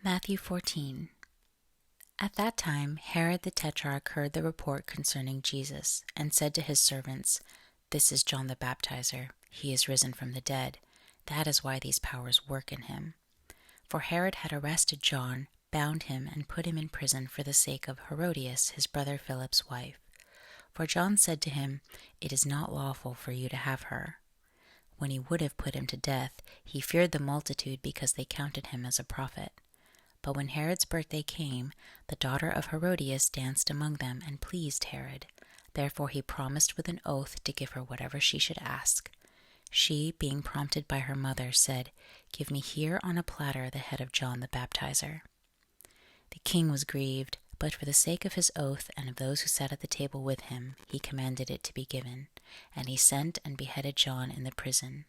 Matthew 14. At that time Herod the Tetrarch heard the report concerning Jesus, and said to his servants, "This is John the Baptizer. He is risen from the dead. That is why these powers work in him." For Herod had arrested John, bound him, and put him in prison for the sake of Herodias, his brother Philip's wife. For John said to him, "It is not lawful for you to have her." When he would have put him to death, he feared the multitude because they counted him as a prophet. But when Herod's birthday came, the daughter of Herodias danced among them and pleased Herod. Therefore he promised with an oath to give her whatever she should ask. She, being prompted by her mother, said, "Give me here on a platter the head of John the Baptizer." The king was grieved, but for the sake of his oath and of those who sat at the table with him, he commanded it to be given. And he sent and beheaded John in the prison.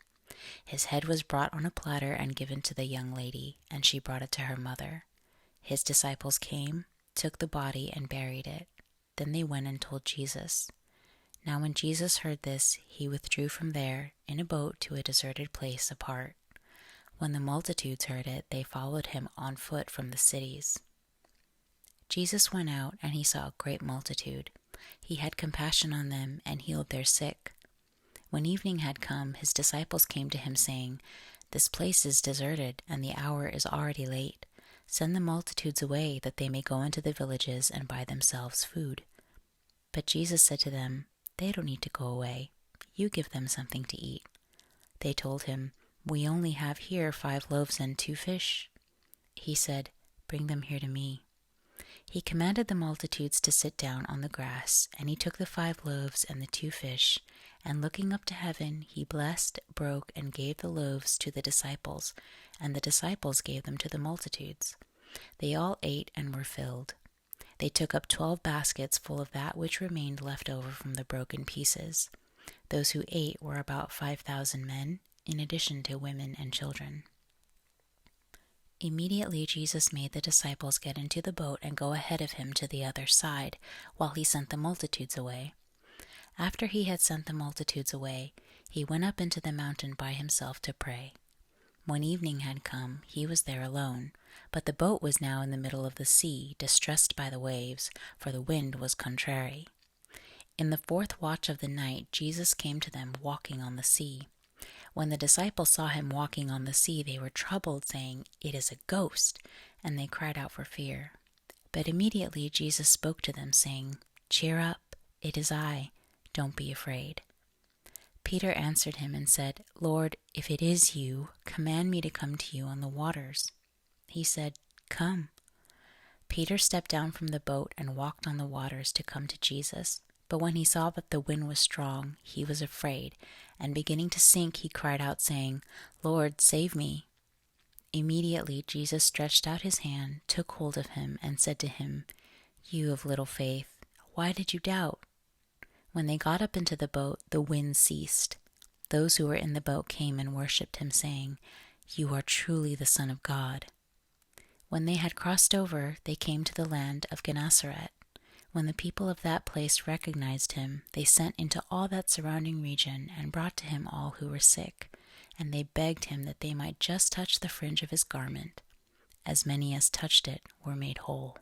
His head was brought on a platter and given to the young lady, and she brought it to her mother. His disciples came, took the body, and buried it. Then they went and told Jesus. Now when Jesus heard this, he withdrew from there in a boat to a deserted place apart. When the multitudes heard it, they followed him on foot from the cities. Jesus went out, and he saw a great multitude. He had compassion on them and healed their sick. When evening had come, his disciples came to him, saying, "This place is deserted, and the hour is already late. Send the multitudes away, that they may go into the villages and buy themselves food." But Jesus said to them, "They don't need to go away. You give them something to eat." They told him, "We only have here 5 loaves and 2 fish." He said, "Bring them here to me." He commanded the multitudes to sit down on the grass, and he took the 5 loaves and the 2 fish, and looking up to heaven, he blessed, broke, and gave the loaves to the disciples, and the disciples gave them to the multitudes. They all ate and were filled. They took up 12 baskets full of that which remained left over from the broken pieces. Those who ate were about 5,000 men, in addition to women and children. Immediately Jesus made the disciples get into the boat and go ahead of him to the other side, while he sent the multitudes away. After he had sent the multitudes away, he went up into the mountain by himself to pray. When evening had come, he was there alone, but the boat was now in the middle of the sea, distressed by the waves, for the wind was contrary. In the 4th watch of the night, Jesus came to them walking on the sea. When the disciples saw him walking on the sea, they were troubled, saying, "It is a ghost," and they cried out for fear. But immediately Jesus spoke to them, saying, "Cheer up, it is I. Don't be afraid." Peter answered him and said, "Lord, if it is you, command me to come to you on the waters." He said, "Come." Peter stepped down from the boat and walked on the waters to come to Jesus. But when he saw that the wind was strong, he was afraid, and beginning to sink, he cried out, saying, "Lord, save me." Immediately Jesus stretched out his hand, took hold of him, and said to him, "You of little faith, why did you doubt?" When they got up into the boat, the wind ceased. Those who were in the boat came and worshipped him, saying, "You are truly the Son of God." When they had crossed over, they came to the land of Gennesaret. When the people of that place recognized him, they sent into all that surrounding region and brought to him all who were sick, and they begged him that they might just touch the fringe of his garment. As many as touched it were made whole.